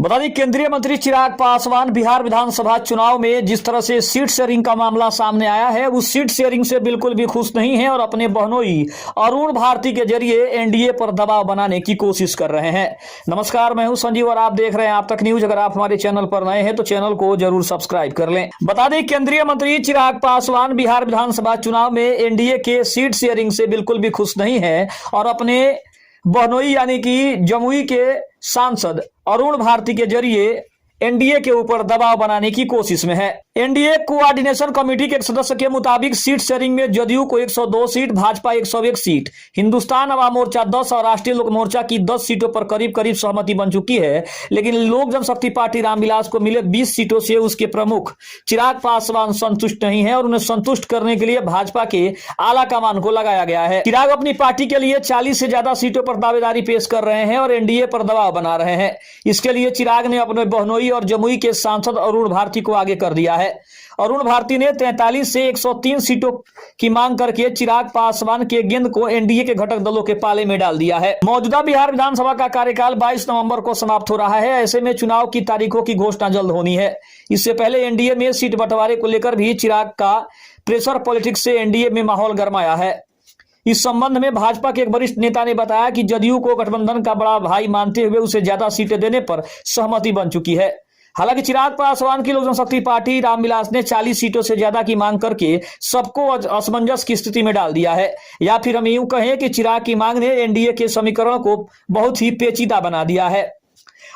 बता दें, केंद्रीय मंत्री चिराग पासवान बिहार विधानसभा चुनाव में जिस तरह से सीट शेयरिंग का मामला सामने आया है, उस सीट शेयरिंग से बिल्कुल भी खुश नहीं है और अपने बहनोई अरुण भारती के जरिए एनडीए पर दबाव बनाने की कोशिश कर रहे हैं। नमस्कार, मैं हूं संजीव और आप देख रहे हैं आप तक न्यूज। अगर आप हमारे चैनल पर नए हैं तो चैनल को जरूर सब्सक्राइब कर लें। बता दें, केंद्रीय मंत्री चिराग पासवान बिहार विधानसभा चुनाव में एनडीए के सीट शेयरिंग से बिल्कुल भी खुश नहीं है और अपने बहनोई यानी कि जमुई के सांसद अरुण भारती के जरिए एनडीए के ऊपर दबाव बनाने की कोशिश में है। एनडीए कोऑर्डिनेशन कमेटी के एक सदस्य के मुताबिक सीट शेयरिंग में जदयू को 102 सीट, भाजपा 101 सीट, हिंदुस्तान अवाम मोर्चा 10 और राष्ट्रीय लोक मोर्चा की 10 सीटों पर करीब करीब सहमति बन चुकी है। लेकिन लोक जनशक्ति पार्टी रामविलास को मिले 20 सीटों से उसके प्रमुख चिराग पासवान संतुष्ट नहीं है और उन्हें संतुष्ट करने के लिए भाजपा के आला कमान को लगाया गया है। चिराग अपनी पार्टी के लिए 40 से ज्यादा सीटों पर दावेदारी पेश कर रहे हैं और एनडीए पर दबाव बना रहे हैं। इसके लिए चिराग ने अपने बहनोई और जमुई के सांसद अरुण भारती को आगे कर दिया है। अरुण भारती ने 43 से 103 सीटों की मांग करके चिराग पासवान के गेंद को एनडीए के घटक दलों के पाले में डाल दिया है। मौजूदा बिहार विधानसभा का कार्यकाल 22 नवंबर को समाप्त हो रहा है। ऐसे में चुनाव की तारीखों की घोषणा जल्द होनी है। इससे पहले एनडीए में सीट बंटवारे को लेकर भी चिराग का प्रेशर पॉलिटिक्स से एनडीए में माहौल गरमाया है। इस संबंध में भाजपा के एक वरिष्ठ नेता ने बताया कि जदयू को गठबंधन का बड़ा भाई मानते हुए उसे ज्यादा सीटें देने पर सहमति बन चुकी है। हालांकि चिराग पासवान की लोक जनशक्ति पार्टी रामविलास ने 40 सीटों से ज्यादा की मांग करके सबको असमंजस की स्थिति में डाल दिया है, या फिर हम यूं कहें कि चिराग की मांग ने एनडीए के समीकरण को बहुत ही पेचीदा बना दिया है।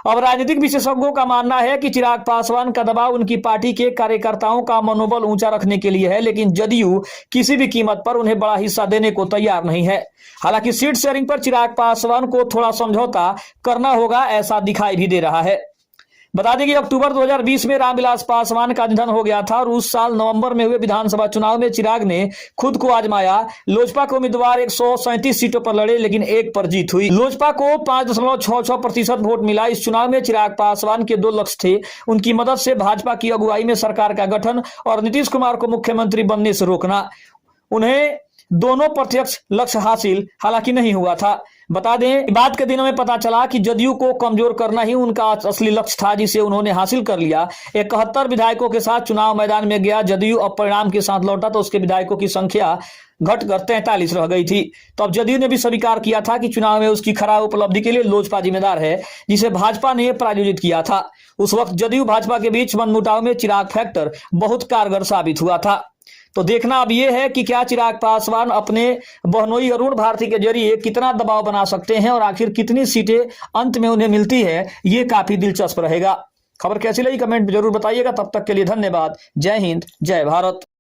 अब राजनीतिक विशेषज्ञों का मानना है कि चिराग पासवान का दबाव उनकी पार्टी के कार्यकर्ताओं का मनोबल ऊंचा रखने के लिए है, लेकिन जदयू किसी भी कीमत पर उन्हें बड़ा हिस्सा देने को तैयार नहीं है। हालांकि सीट शेयरिंग पर चिराग पासवान को थोड़ा समझौता करना होगा, ऐसा दिखाई भी दे रहा है। बता दें कि अक्टूबर 2020 में रामविलास पासवान का निधन हो गया था और उस साल नवंबर में हुए विधानसभा चुनाव में चिराग ने खुद को आजमाया। लोजपा के उम्मीदवार 137 सीटों पर लड़े, लेकिन एक पर जीत हुई। लोजपा को 5.66% वोट मिला। इस चुनाव में चिराग पासवान के 2 लक्ष्य थे, उनकी मदद से भाजपा की अगुवाई में सरकार का गठन और नीतीश कुमार को मुख्यमंत्री बनने से रोकना। उन्हें दोनों प्रत्यक्ष लक्ष्य हासिल हालांकि नहीं हुआ था। बता दें, बाद के दिनों में पता चला कि जदयू को कमजोर करना ही उनका असली लक्ष्य था, जिसे उन्होंने हासिल कर लिया। 71 विधायकों के साथ चुनाव मैदान में गया जदयू। अब परिणाम के साथ लौटा तो उसके विधायकों की संख्या घटकर 43 रह गई थी। तो अब जदयू ने भी स्वीकार किया था कि चुनाव में उसकी खराब उपलब्धि के लिए लोजपा जिम्मेदार है, जिसे भाजपा ने पराजित किया था। उस वक्त जदयू भाजपा के बीच मनमुटाव में चिराग फैक्टर बहुत कारगर साबित हुआ था। तो देखना अब यह है कि क्या चिराग पासवान अपने बहनोई अरुण भारती के जरिए कितना दबाव बना सकते हैं और आखिर कितनी सीटें अंत में उन्हें मिलती है, ये काफी दिलचस्प रहेगा। खबर कैसी लगी कमेंट में जरूर बताइएगा। तब तक के लिए धन्यवाद। जय हिंद, जय भारत।